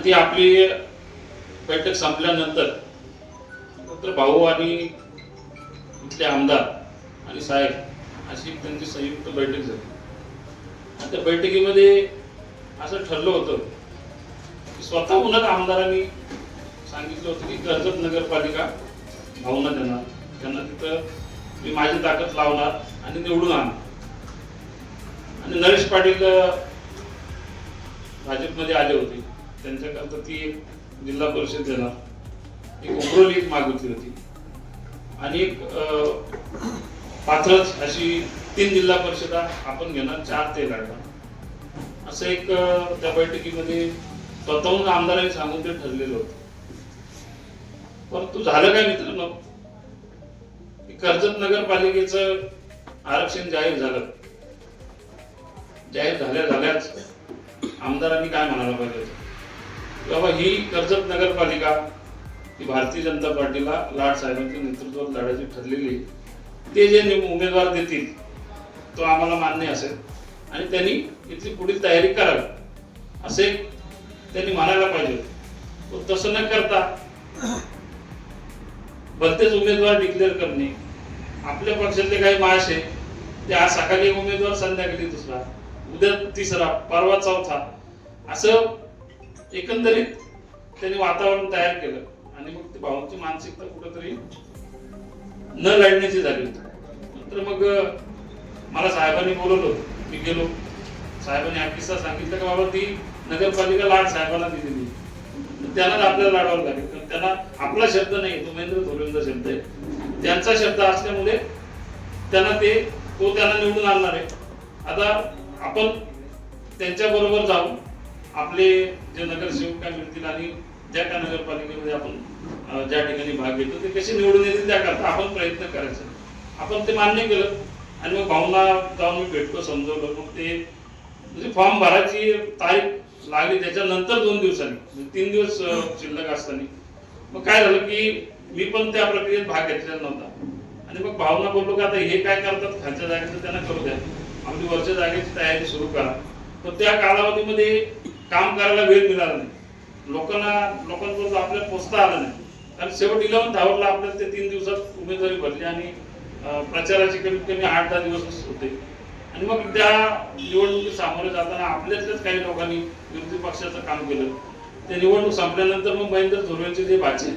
ती आपली बैठक संपल्यानंतर भाऊ आणि इथले आमदार आणि साहेब अशी त्यांची संयुक्त बैठक झाली. आणि त्या बैठकीमध्ये असं ठरलं होतं की स्वतःहूनच आमदारांनी सांगितलं होतं की कर्जत नगरपालिका भाऊंना देणार, त्यांना तिथं मी माझी ताकद लावणार आणि निवडून आणणार. आणि नरेश पाटील भाजपमध्ये आले होते, त्यांच्याकरता ती एक जिल्हा परिषद देणार, एक उमरोली एक मागितली होती आणि एक पात्रच अशी 3 जिल्हा परिषदा आपण घेणार, 4 ते काढणार असं एक त्या बैठकीमध्ये स्वतःहून आमदारांनी सांगून ते ठरलेलं होतं. परंतु झालं काय मित्रांनो, कर्जत नगरपालिकेचं आरक्षण जाहीर झालं. जाहीर झाल्याच आमदारांनी काय म्हणायला पाहिजे, बाबा ही कर्जत नगरपालिका ही भारतीय जनता पार्टीला लाड साहेबांच्या नेतृत्वात लढायची ठरलेली, ते जे उमेदवार देतील तो आम्हाला मान्य असेल आणि त्यांनी इथली पुढील तयारी करावी असे त्यांनी म्हणायला पाहिजे. तसं न करता भलतेच उमेदवार डिक्लेअर करणे, आपल्या पक्षातले काही माश आहे ते आज सकाळी एक उमेदवार, संध्याकाळी दुसरा, उद्या तिसरा, परवा चौथा, असं एकंदरीत त्यांनी वातावरण तयार केलं आणि मग ते भाऊंची मानसिकता कुठेतरी न लढण्याची झाली होती. नंतर मग मला साहेबांनी बोलवलं, मी गेलो. साहेबांनी हा किस्सा सांगितला की बाबा ती नगरपालिका लाड साहेबांना दिलेली, त्यांनाच आपल्याला लाडावं लागेल, कारण त्यांना आपला शब्द नाही, तो महेंद्र धोरणचा शब्द आहे, त्यांचा शब्द असल्यामुळे त्यांना त्यांना निवडून आणणार आहे. आता आपण त्यांच्या बरोबर जाऊन आपले जे नगरसेवक काय मिळतील आणि ज्या त्या नगरपालिकेमध्ये आपण ज्या ठिकाणी भाग घेतो ते कसे निवडून येतील त्याकरता आपण प्रयत्न करायचा. आपण ते मान्य केलं आणि मग भाऊंना जाऊन मी भेटलो, समजवलं. मग ते म्हणजे फॉर्म भरायची तारीख लागली त्याच्यानंतर 2 दिवसांनी, 3 दिवस शिल्लक असताना मग काय झालं की मी पण त्या प्रक्रियेत भाग घेतलेला नव्हता. आणि मग भाऊंना बोललो की आता हे काय करतात खालच्या जागेचं त्यांना करू द्या, आपली वरच्या जागेची तयारी सुरू करा. पण त्या कालावधीमध्ये काम करायला वेळ मिळाला नाही, लोकांपर्यंत आपल्याला पोचता आलं नाही. कारण शेवट 11th आवरला आपल्याला ते 3 दिवसात उमेदवारी भरली आणि प्रचाराचे कमीत कमी 8-10 दिवस होते. आणि मग त्या निवडणुकीत सामोरे जाताना आपल्यातल्याच काही लोकांनी विरोधी पक्षाचं काम केलं. ते निवडणूक संपल्यानंतर मग महेंद्र धोरणचे जे भाचे,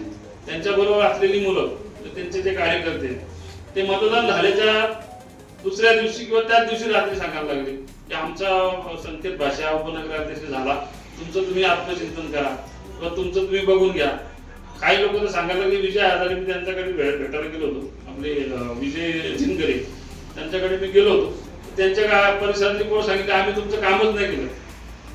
त्यांच्याबरोबर असलेली मुलं, त्यांचे जे कार्यकर्ते, ते मतदान झाल्याच्या दुसऱ्या दिवशी किंवा त्याच दिवशी रात्री सांगायला लागले की आमचा संकेत भाषा उपनगराध्यक्ष झाला, तुमचं तुम्ही आत्मचिंतन करा किंवा तुमचं तुम्ही बघून घ्या. काही लोक तर सांगायला लागले, विजय हजारे, मी त्यांच्याकडे भेटायला गेलो होतो, आपले विजय जिनगरे, त्यांच्याकडे मी गेलो होतो. त्यांच्या परिसरातली कोण सांगितलं आम्ही तुमचं कामच नाही केलं,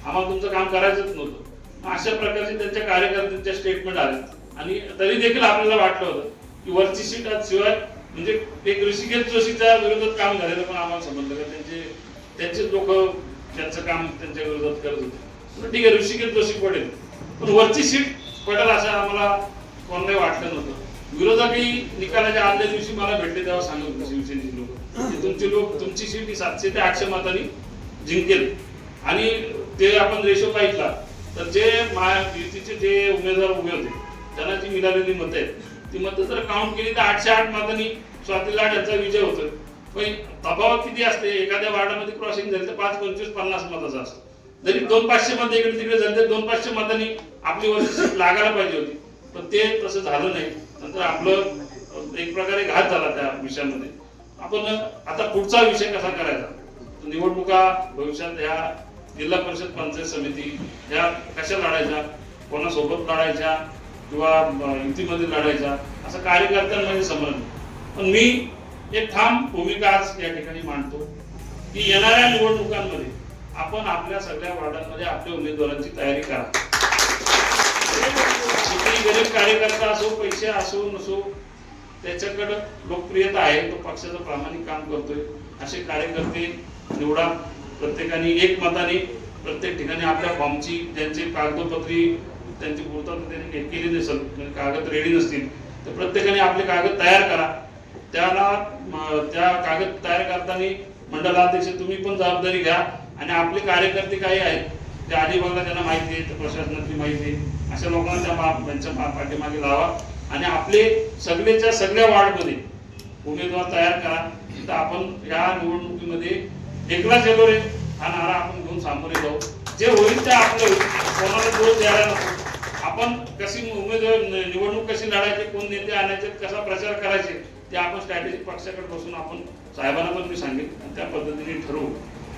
आम्हाला तुमचं काम करायचंच नव्हतं. अशा प्रकारचे त्यांच्या कार्यकर्त्यांच्या स्टेटमेंट आले. आणि तरी देखील आपल्याला वाटलं होतं की वरची सीट आज शिवाय म्हणजे एक ऋषिकेश जोशीच्या विरोधात काम झालेलं पण आम्हाला समजलं का त्यांचे लोक त्यांचं काम त्यांच्या विरोधात करत होते. ठीक आहे, ऋषिकेश जोशी पडेल, पण वरची सीट पडेल असं आम्हाला कोणालाही वाटलं नव्हतं. विरोधकही निकालाच्या आदल्या दिवशी मला भेटले तेव्हा सांगत होते शिवसेनेचे लोक, तुमची सीट ही 700 ते 800 मतांनी जिंकेल. आणि ते आपण रेशो पाहितला तर जे महायुतीचे जे उमेदवार उभे होते त्यांना जी मिळालेली मतं आहेत ती मतं जर काउंट केली तर 808 मतांनी स्वाती लाड यांचा विजय होतो. पण तफावत किती असते, एखाद्या वार्डामध्ये क्रॉसिंग झाली तर 5, 25, 50 मताचा असतो. जरी 200-500 मतं इकडे तिकडे झाले तर 200-500 मतांनी आपली वरची लागायला पाहिजे होती, पण ते तसं झालं नाही. नंतर आपलं एक प्रकारे घात झाला त्या विषयामध्ये. आपण आता पुढचा विषय कसा करायचा, निवडणुका भविष्यात ह्या जिल्हा परिषद पंचायत समिती ह्या कशा लढायच्या, कोणासोबत लढायच्या किंवा युतीमध्ये लढायच्या, असं कार्यकर्त्यांमध्ये समजलं. पण मी एक ठाम भूमिका आज या ठिकाणी मांडतो की येणाऱ्या निवडणुकांमध्ये आपण आपल्या सगळ्या वार्डांमध्ये आपल्या उमेदवारांची तयारी करा. किती गरीब कार्यकर्ता असो, पैसे असो नसो, त्याच्याकडे लोकप्रियता आहे, तो पक्षाचं प्रामाणिक काम करतोय, असे कार्यकर्ते निवडा. प्रत्येकाने एक मताने प्रत्येक ठिकाणी आपल्या फॉर्मची ज्यांची कागदोपत्री त्यांची पूर्तता त्यांनी केली नसेल, कागद रेडी नसतील तर प्रत्येकाने आपले कागद तयार करा. त्या कागद तयार करताना मंडलाध्यक्ष तुम्ही पण जबाबदारी घ्या आणि आपले कार्यकर्ते काही आहेत त्या अलिबागला त्यांना माहिती आहे, त्या प्रशासनाची माहिती आहे, अशा लोकांना त्यांच्या पाठीमागे लावा आणि आपले सगळेच्या सगळ्या वार्डमध्ये उमेदवार तयार करा. तर आपण या निवडणुकीमध्ये एकला गेलो रे हा नारा आपण घेऊन सामोरे जाऊ. जे होईल ते आपलं होईल, कोणाला दोष द्यायला नको. आपण कशी उमेदवार निवडणूक कशी लढायची, कोण नेते आणायचे, कसा प्रचार करायचे ते आपण स्ट्रॅटेजी पक्षाकडे बसून आपण साहेबांना पण मी सांगेन आणि त्या पद्धतीने ठरवू.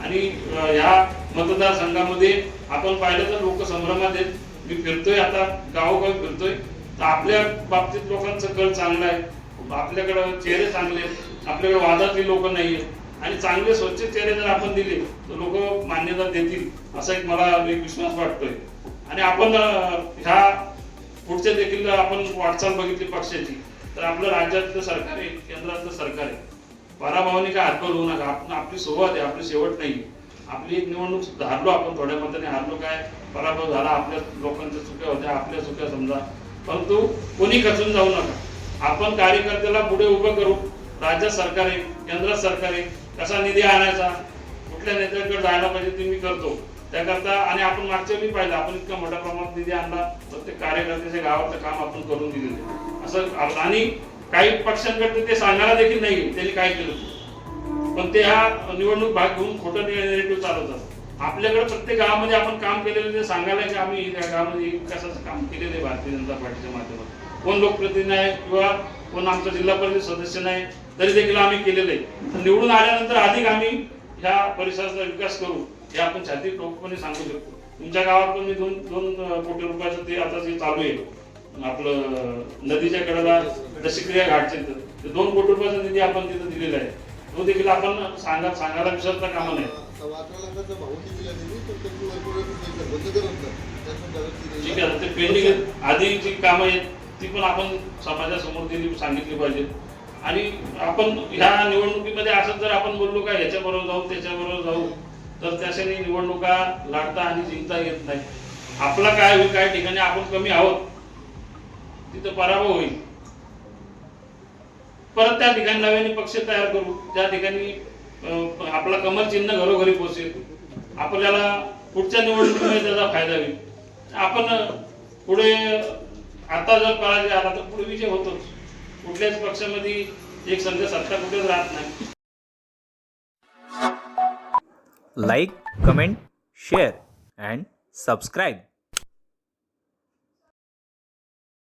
आणि ह्या मतदारसंघामध्ये आपण पाहिलं तर लोक संभ्रमात आहेत. मी फिरतोय आता गावोगाव फिरतोय तर आपल्या बाबतीत लोकांचं कल चांगला आहे, आपल्याकडं चेहरे चांगले आहेत, आपल्याकडे वादातली लोक नाही आहेत आणि चांगले स्वच्छ चेहरे जर आपण दिले तर लोक मान्यता देतील असा एक मला एक विश्वास वाटतोय. आणि आपण ह्या पुढच्या देखील आपण वाटचाल बघितली पक्षाची तर आपलं राज्यातलं सरकार आहे, केंद्रातलं सरकार आहे, पराभवाने काय हातभार होऊ नका. आपण आपली सुरुवात आहे, आपली शेवट नाही. आपली एक निवडणूक हारलो आपण, थोड्या मताने हारलो, काय पराभव झाला, आपल्या लोकांच्या चुक्या होत्या, आपल्या चुक्या समजा, परंतु कोणी खचून जाऊ नका. आपण कार्यकर्त्याला पुढे उभं करू. राज्यात सरकार आहे, केंद्रात सरकार आहे, कसा निधी आणायचा, कुठल्या नेत्याकडे जायला पाहिजे ते मी करतो त्याकरता. आणि आपण मागच्या वेळी पाहिलं आपण इतका मोठ्या प्रमाणात निधी आणला, प्रत्येक कार्यकर्त्याच्या गावाचं काम आपण करून दिलेलं असं. आणि काही पक्षांकडे ते सांगायला देखील नाही त्यांनी काय केलं, पण ते हा निवडणूक भाग घेऊन खोटं नेरेटिव्ह चालवतात. आपल्याकडे प्रत्येक गावामध्ये आपण काम केलेलं ते सांगायला की आम्ही या गावामध्ये कशाचं काम केलेलं आहे भारतीय जनता पार्टीच्या माध्यमातून. कोण लोकप्रतिनिधी आहे किंवा कोण आमचा जिल्हा परिषद सदस्य नाही तरी देखील आम्ही केलेलं आहे. तर निवडून आल्यानंतर अधिक आम्ही ह्या परिसराचा विकास करू हे आपण छाती ठोकपणे सांगू शकतो. तुमच्या गावात पण मी 2 कोटी रुपयाचं ते आता जे चालू आहे आपलं नदीच्या कडेला दशक्रिया घाटचे ते 2 कोटी रुपयाचा निधी आपण तिथं दिलेला आहे. तो देखील आपण सांगायला विसरता कामा नाही. ठीक आहे, ते पेंडिंग आधी जी कामं आहेत ती पण आपण समाजासमोर दिली सांगितली पाहिजे. आणि आपण ह्या निवडणुकीमध्ये असं जर आपण बोललो का याच्याबरोबर जाऊ त्याच्याबरोबर जाऊ तर त्याच्याने निवडणुका लढता आणि जिंकता येत नाही. आपला काय होईल, काही ठिकाणी आपण कमी आहोत तिथं पराभव होईल. परत त्या ठिकाणी नव्याने पक्ष तयार करू, त्या ठिकाणी आपला कमल चिन्ह घरोघरी पोहोचेल, आपल्याला पुढच्या निवडणुकीमध्ये त्याचा फायदा होईल. आपण पुढे आता जर पराजय आला तर पुढे विजय होतोच. कुठल्याच पक्षामध्ये एक संघ सत्ता कुठेच राहत नाही. Like, comment, share and subscribe.